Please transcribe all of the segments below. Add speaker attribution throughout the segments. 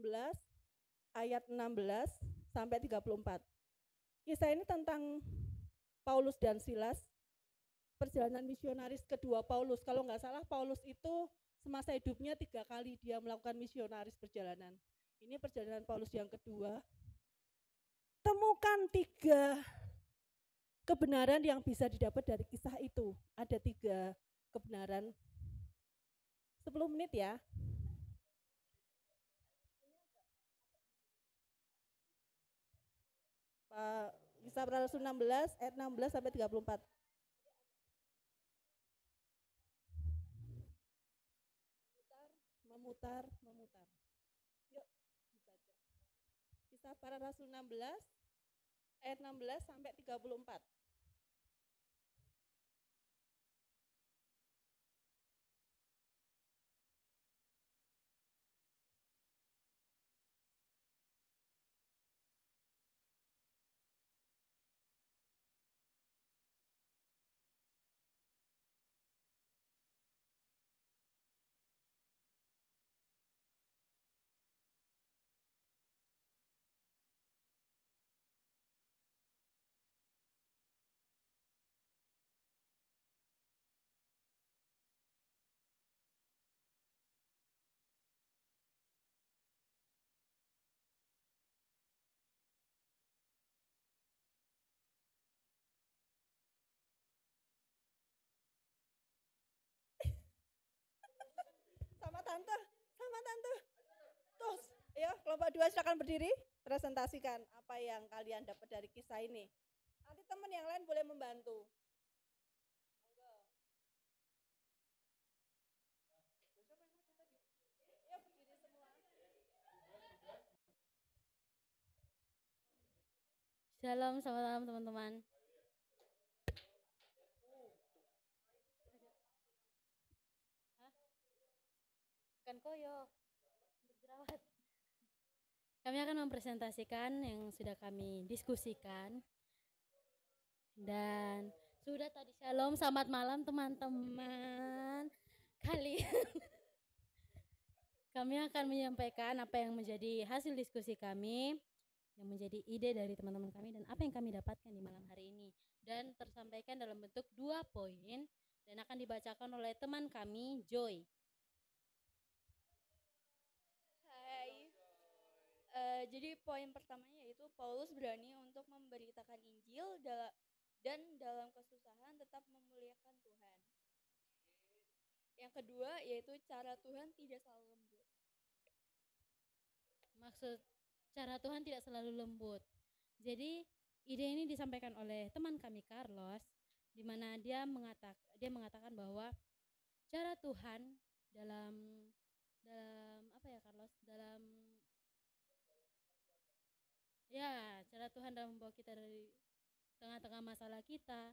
Speaker 1: 16 ayat 16 sampai 34. Kisah ini tentang Paulus dan Silas, perjalanan misionaris kedua Paulus. Kalau nggak salah Paulus itu semasa hidupnya 3 kali dia melakukan misionaris perjalanan. Ini perjalanan Paulus yang kedua. Temukan 3 kebenaran yang bisa didapat dari kisah itu. Ada 3 kebenaran. 10 menit ya. Kisah Para Rasul 16 ayat 16 sampai 34. Memutar. Yuk dibaca. Kisah Para Rasul 16 ayat 16 sampai 34. Sama tante. Terus, ya kelompok 2 silakan berdiri, presentasikan apa yang kalian dapat dari kisah ini. Nanti teman yang lain boleh membantu.
Speaker 2: Shalom, selamat malam teman-teman. Bukan koyo, untuk jerawat. Kami akan mempresentasikan yang sudah kami diskusikan. Dan sudah tadi shalom, selamat malam teman-teman. Kami akan menyampaikan apa yang menjadi hasil diskusi kami, yang menjadi ide dari teman-teman kami dan apa yang kami dapatkan di malam hari ini. Dan tersampaikan dalam bentuk 2 poin dan akan dibacakan oleh teman kami, Joy.
Speaker 3: Jadi poin pertamanya yaitu Paulus berani untuk memberitakan Injil dan dalam kesusahan tetap memuliakan Tuhan. Yang kedua yaitu cara Tuhan tidak selalu lembut.
Speaker 2: Maksud cara Tuhan tidak selalu lembut. Jadi ide ini disampaikan oleh teman kami Carlos, di mana dia mengatakan bahwa cara Tuhan dalam apa ya Carlos, cara Tuhan dalam membawa kita dari tengah-tengah masalah kita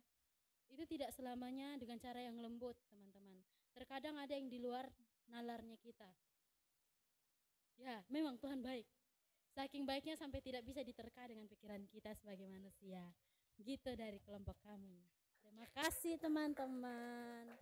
Speaker 2: itu tidak selamanya dengan cara yang lembut, teman-teman. Terkadang ada yang di luar nalarnya kita. Ya, memang Tuhan baik. Saking baiknya sampai tidak bisa diterka dengan pikiran kita sebagai manusia. Gitu dari kelompok kami. Terima kasih teman-teman.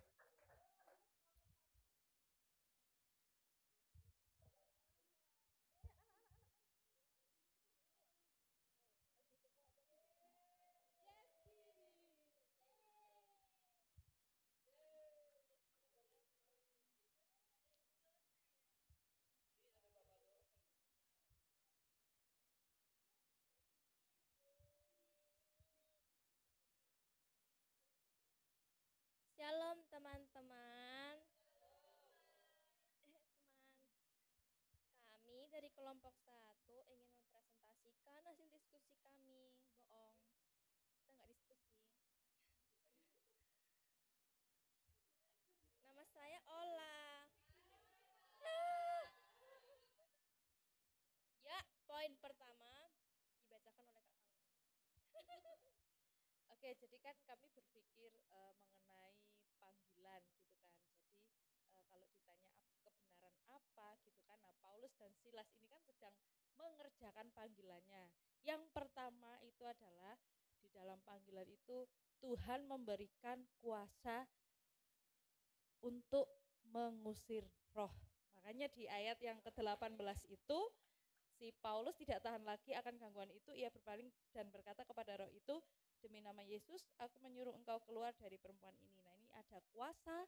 Speaker 3: Shalom teman-teman. Kami dari kelompok 1 ingin mempresentasikan hasil diskusi kami. Bohong. Kita nggak diskusi. Nama saya Ola. Ya, poin pertama dibacakan oleh Kak Fani. Oke, jadi kan kami berpikir mengenai panggilan gitu kan. Jadi kalau ditanya kebenaran apa gitu kan. Nah, Paulus dan Silas ini kan sedang mengerjakan panggilannya. Yang pertama itu adalah di dalam panggilan itu Tuhan memberikan kuasa untuk mengusir roh. Makanya di ayat yang ke-18 itu si Paulus tidak tahan lagi akan gangguan itu, ia berpaling dan berkata kepada roh itu, demi nama Yesus, aku menyuruh engkau keluar dari perempuan ini. Nah, ini ada kuasa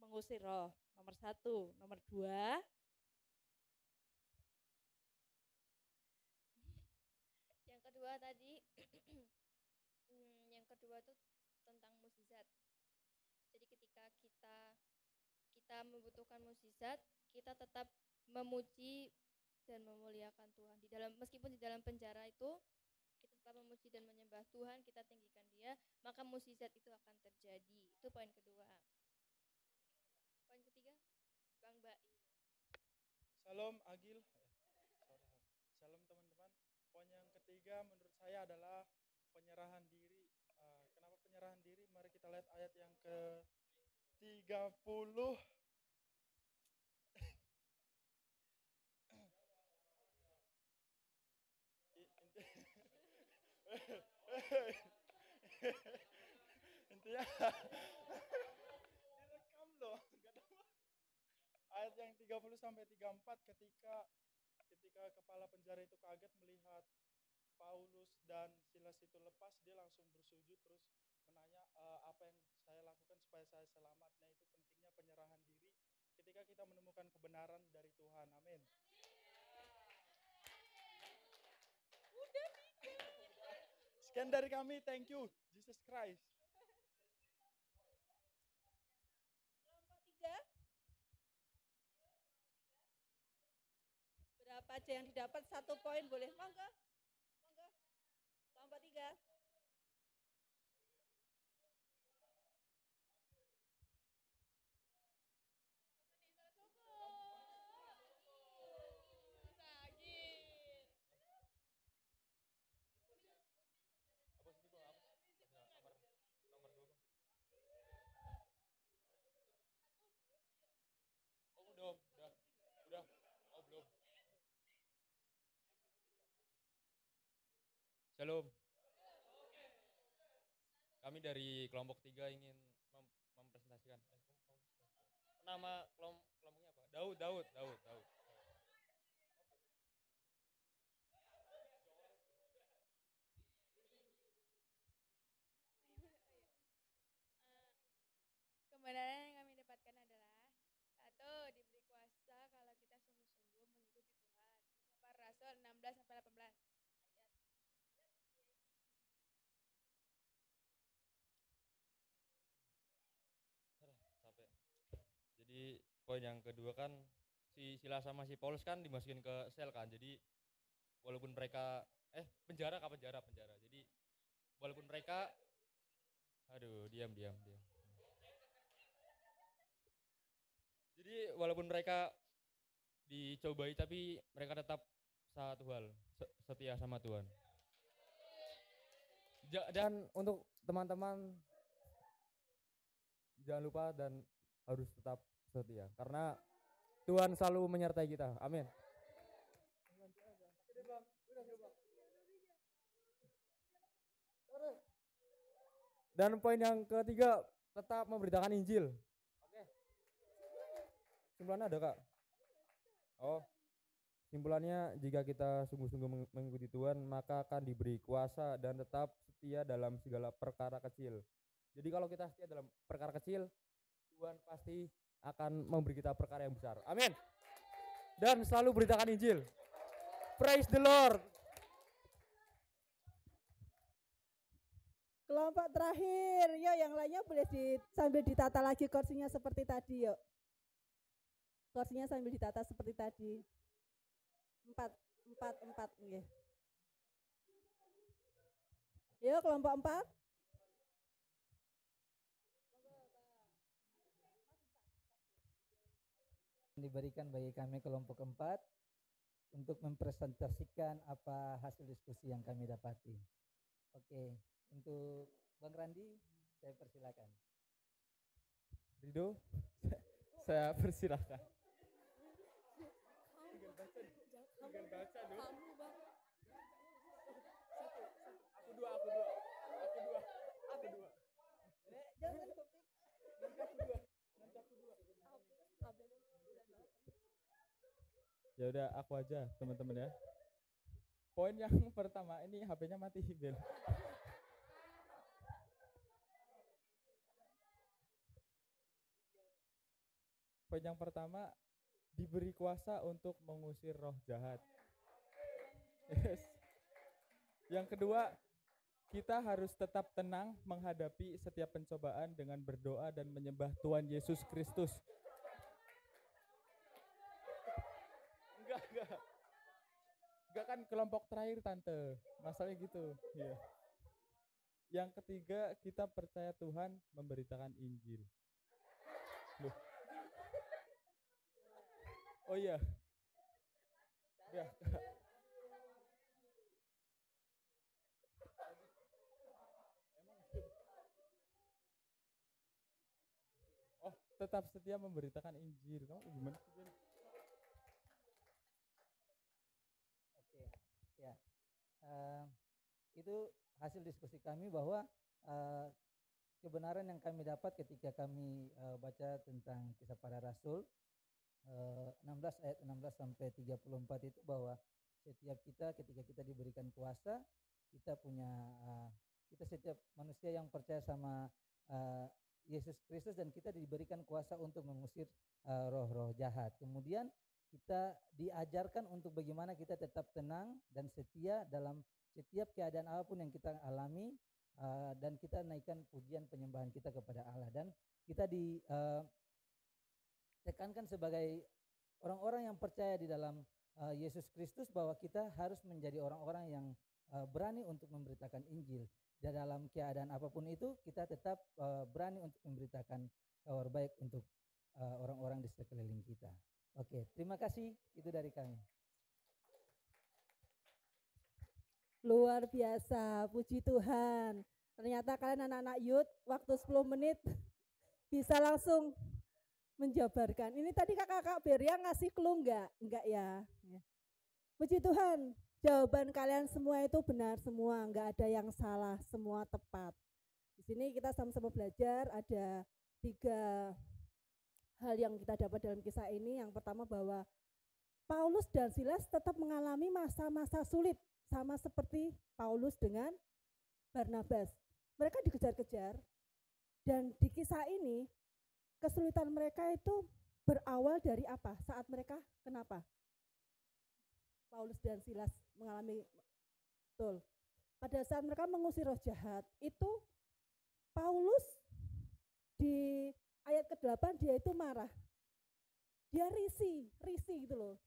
Speaker 3: mengusir roh, nomor 1. Nomor 2,
Speaker 4: Yang kedua tadi, yang kedua tuh tentang mukjizat. Jadi ketika kita membutuhkan mukjizat, kita tetap memuji dan memuliakan Tuhan. Meskipun di dalam penjara itu kita tetap memuji dan menyembah Tuhan, kita tinggikan Dia, maka mukjizat itu akan terjadi. Itu poin kedua. Poin ketiga, Bang Bai.
Speaker 5: Salam Agil. Salam teman-teman. Poin yang ketiga menurut saya adalah penyerahan diri. Kenapa penyerahan diri? Mari kita lihat ayat yang ke-30. Intinya direkam loh. Ayat yang 30 sampai 34, ketika kepala penjara itu kaget melihat Paulus dan Silas itu lepas, dia langsung bersujud terus menanya, apa yang saya lakukan supaya saya selamat. Nah, itu pentingnya penyerahan diri ketika kita menemukan kebenaran dari Tuhan. Amin. Sekian dari kami, thank you Jesus Christ.
Speaker 1: Kelompok 3. Berapa aja yang didapat? 1 poin boleh. Monggo. Monggo. Kelompok 3.
Speaker 6: Shalom. Kami dari kelompok 3 ingin mempresentasikan. Nama kelompoknya apa? Daud.
Speaker 4: Kebenaran yang kami dapatkan adalah, 1, diberi kuasa kalau kita sungguh-sungguh mengikuti Tuhan. Kisah Para Rasul 16 sampai 18 ayat.
Speaker 6: Capek. Jadi poin yang kedua kan si Silas sama si Paulus kan dimasukin ke sel kan. Jadi walaupun mereka penjara. Jadi walaupun mereka diam. Jadi walaupun mereka dicobai tapi mereka tetap satu hal, setia sama Tuhan. Dan untuk teman-teman jangan lupa dan harus tetap setia karena Tuhan selalu menyertai kita. Amin. Dan poin yang ketiga, tetap memberitakan Injil. Oke. Simpulannya ada, Kak? Oh. Simpulannya, jika kita sungguh-sungguh mengikuti Tuhan, maka akan diberi kuasa dan tetap setia dalam segala perkara kecil. Jadi kalau kita setia dalam perkara kecil, Tuhan pasti akan memberi kita perkara yang besar. Amin. Dan selalu beritakan Injil. Praise the Lord.
Speaker 1: Kelompok terakhir, yuk yang lainnya boleh sambil ditata lagi kursinya seperti tadi, yuk. Kursinya sambil ditata seperti tadi. 4. Okay. Yuk kelompok 4.
Speaker 7: Diberikan bagi kami kelompok 4 untuk mempresentasikan apa hasil diskusi yang kami dapati. Oke, untuk Bang Randi saya persilakan.
Speaker 6: Rido, saya persilakan. Tinggal baca dong. Aku dua.
Speaker 1: Jangan
Speaker 6: Ya udah aku aja teman-teman ya.
Speaker 5: Poin yang pertama, ini HP-nya mati, Bel. Poin yang pertama, diberi kuasa untuk mengusir roh jahat. Yes. Yang kedua, kita harus tetap tenang menghadapi setiap pencobaan dengan berdoa dan menyembah Tuhan Yesus Kristus. Enggak kan kelompok terakhir tante, masalahnya gitu. Yeah. Yang ketiga, kita percaya Tuhan memberitakan Injil. Loh. Oh iya. Ya. Oh, tetap setia memberitakan Injil. Kamu gimana sih, Ben?
Speaker 7: Oke, ya. Itu hasil diskusi kami bahwa kebenaran yang kami dapat ketika kami baca tentang Kisah Para Rasul 16 ayat 16 sampai 34 itu bahwa setiap kita ketika kita diberikan kuasa, kita punya kita setiap manusia yang percaya sama Yesus Kristus dan kita diberikan kuasa untuk mengusir roh-roh jahat. Kemudian kita diajarkan untuk bagaimana kita tetap tenang dan setia dalam setiap keadaan apapun yang kita alami, dan kita naikkan pujian penyembahan kita kepada Allah, dan kita ditekankan sebagai orang-orang yang percaya di dalam Yesus Kristus bahwa kita harus menjadi orang-orang yang berani untuk memberitakan Injil. Dan dalam keadaan apapun itu kita tetap berani untuk memberitakan kabar baik untuk orang-orang di sekeliling kita. Oke, terima kasih, itu dari kami.
Speaker 1: Luar biasa, puji Tuhan. Ternyata kalian anak-anak youth, waktu 10 menit bisa langsung menjabarkan. Ini tadi kakak-kakak Beria ngasih clue enggak? Enggak ya. Puji Tuhan, jawaban kalian semua itu benar semua, enggak ada yang salah, semua tepat. Di sini kita sama-sama belajar, ada 3 hal yang kita dapat dalam kisah ini. Yang pertama bahwa Paulus dan Silas tetap mengalami masa-masa sulit, sama seperti Paulus dengan Barnabas. Mereka dikejar-kejar, dan di kisah ini kesulitan mereka itu berawal dari apa? Saat mereka kenapa? Paulus dan Silas mengalami, betul, pada saat mereka mengusir roh jahat, itu Paulus di ayat ke-8 dia itu marah. Dia risih gitu loh.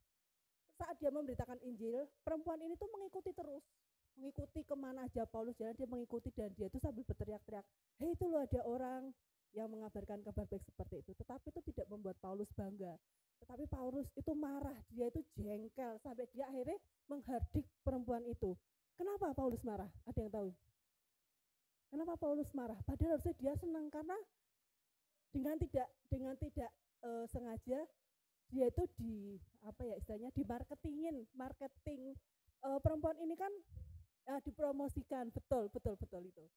Speaker 1: Saat dia memberitakan Injil, perempuan ini tuh mengikuti terus. Mengikuti kemana aja Paulus jalan, dia mengikuti, dan dia itu sambil berteriak-teriak, hei itu loh ada orang yang mengabarkan kabar baik seperti itu. Tetapi itu tidak membuat Paulus bangga. Tetapi Paulus itu marah, dia itu jengkel, sampai dia akhirnya menghardik perempuan itu. Kenapa Paulus marah? Ada yang tahu? Kenapa Paulus marah? Padahal harusnya dia senang, karena dengan tidak sengaja dia itu marketing perempuan ini kan dipromosikan, betul itu.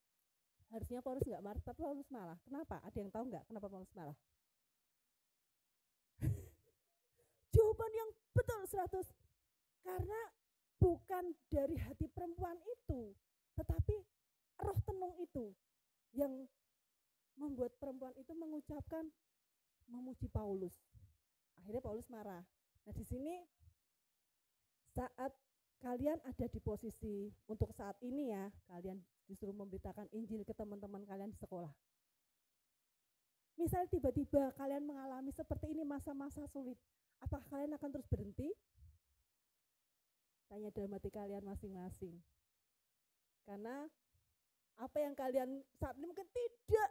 Speaker 1: Harusnya Paulus nggak marah, tapi Paulus marah. Kenapa? Ada yang tahu nggak kenapa Paulus marah? Jawaban yang betul 100. Karena bukan dari hati perempuan itu, tetapi roh tenung itu yang membuat perempuan itu mengucapkan memuji Paulus. Akhirnya Paulus marah. Nah, di sini saat kalian ada di posisi untuk saat ini ya, kalian disuruh memberitakan Injil ke teman-teman kalian di sekolah. Misal tiba-tiba kalian mengalami seperti ini masa-masa sulit, apakah kalian akan terus berhenti? Tanya dalam hati kalian masing-masing. Karena apa yang kalian saat ini mungkin tidak,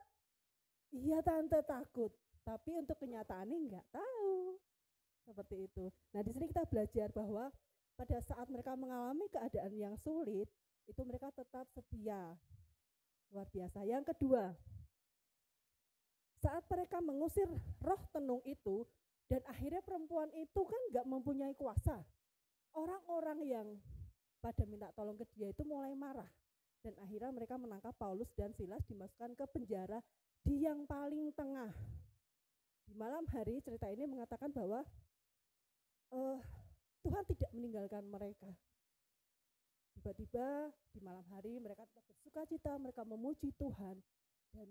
Speaker 1: iya tante takut, tapi untuk kenyataannya enggak tahu. Seperti itu. Nah, di sini kita belajar bahwa pada saat mereka mengalami keadaan yang sulit, itu mereka tetap setia. Luar biasa. Yang kedua, saat mereka mengusir roh tenung itu, dan akhirnya perempuan itu kan enggak mempunyai kuasa. Orang-orang yang pada minta tolong ke dia itu mulai marah. Dan akhirnya mereka menangkap Paulus dan Silas, dimasukkan ke penjara di yang paling tengah. Di malam hari cerita ini mengatakan bahwa Tuhan tidak meninggalkan mereka. Tiba-tiba di malam hari mereka tetap bersuka cita, mereka memuji Tuhan, dan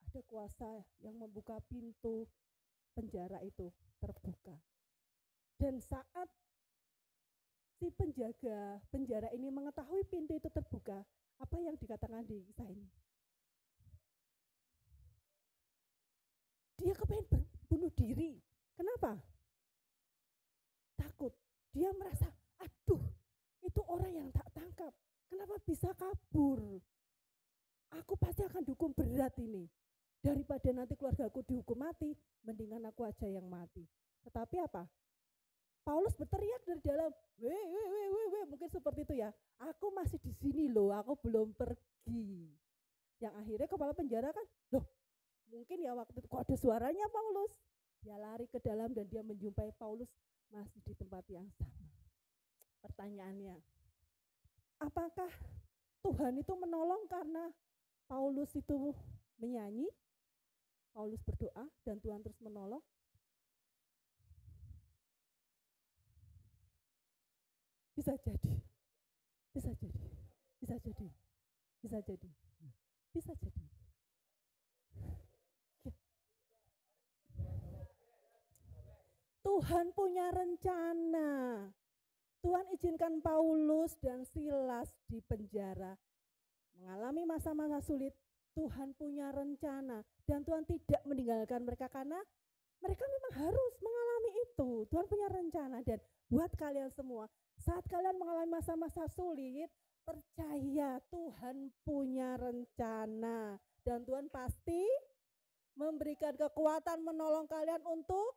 Speaker 1: ada kuasa yang membuka pintu penjara itu terbuka. Dan saat si penjaga penjara ini mengetahui pintu itu terbuka, apa yang dikatakan di kisah ini? Dia kepengen bunuh diri. Kenapa? Takut. Dia merasa, aduh, itu orang yang tak tangkap. Kenapa bisa kabur? Aku pasti akan dihukum berat ini. Daripada nanti keluargaku dihukum mati, mendingan aku aja yang mati. Tetapi apa? Paulus berteriak dari dalam, weh, mungkin seperti itu ya. Aku masih di sini loh, aku belum pergi. Yang akhirnya kepala penjara kan, loh, mungkin ya waktu itu kok ada suaranya Paulus. Dia lari ke dalam dan dia menjumpai Paulus masih di tempat yang sama. Pertanyaannya, apakah Tuhan itu menolong karena Paulus itu menyanyi, Paulus berdoa dan Tuhan terus menolong? Bisa jadi. Tuhan punya rencana. Tuhan izinkan Paulus dan Silas di penjara mengalami masa-masa sulit. Tuhan punya rencana dan Tuhan tidak meninggalkan mereka karena mereka memang harus mengalami itu. Tuhan punya rencana, dan buat kalian semua, saat kalian mengalami masa-masa sulit, percaya Tuhan punya rencana dan Tuhan pasti memberikan kekuatan menolong kalian untuk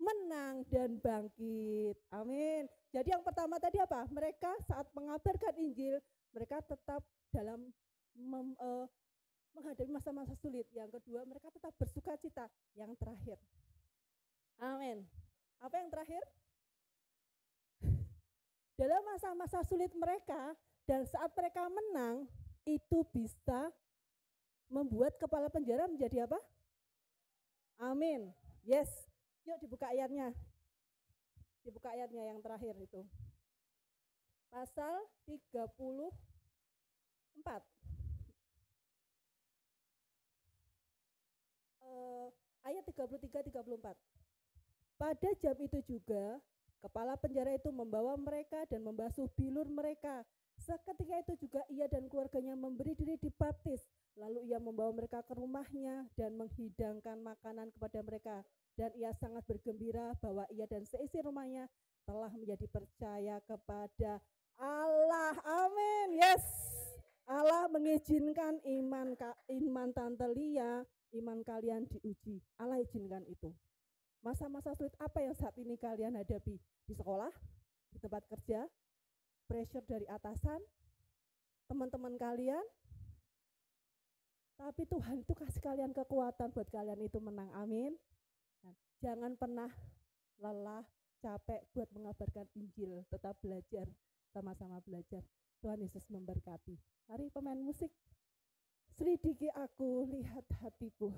Speaker 1: menang dan bangkit. Amin. Jadi yang pertama tadi apa? Mereka saat mengabarkan Injil, mereka tetap dalam menghadapi masa-masa sulit. Yang kedua, mereka tetap bersuka cita. Yang terakhir, amin. Apa yang terakhir? Dalam masa-masa sulit mereka dan saat mereka menang, itu bisa membuat kepala penjara menjadi apa? Amin. Yes. Yuk dibuka ayatnya. Dibuka ayatnya yang terakhir itu. Pasal 34. Ayat 33-34. Pada jam itu juga kepala penjara itu membawa mereka dan membasuh bilur mereka. Seketika itu juga ia dan keluarganya memberi diri dibaptis. Lalu ia membawa mereka ke rumahnya dan menghidangkan makanan kepada mereka. Dan ia sangat bergembira bahwa ia dan seisi rumahnya telah menjadi percaya kepada Allah. Amin. Yes. Allah mengizinkan iman Tante Lia, iman kalian diuji. Allah izinkan itu. Masa-masa sulit apa yang saat ini kalian hadapi? Di sekolah, di tempat kerja, pressure dari atasan, teman-teman kalian. Tapi Tuhan itu kasih kalian kekuatan buat kalian itu menang. Amin. Jangan pernah lelah, capek buat mengabarkan Injil. Tetap belajar, sama-sama belajar. Tuhan Yesus memberkati. Mari pemain musik, selidiki aku, lihat hatiku.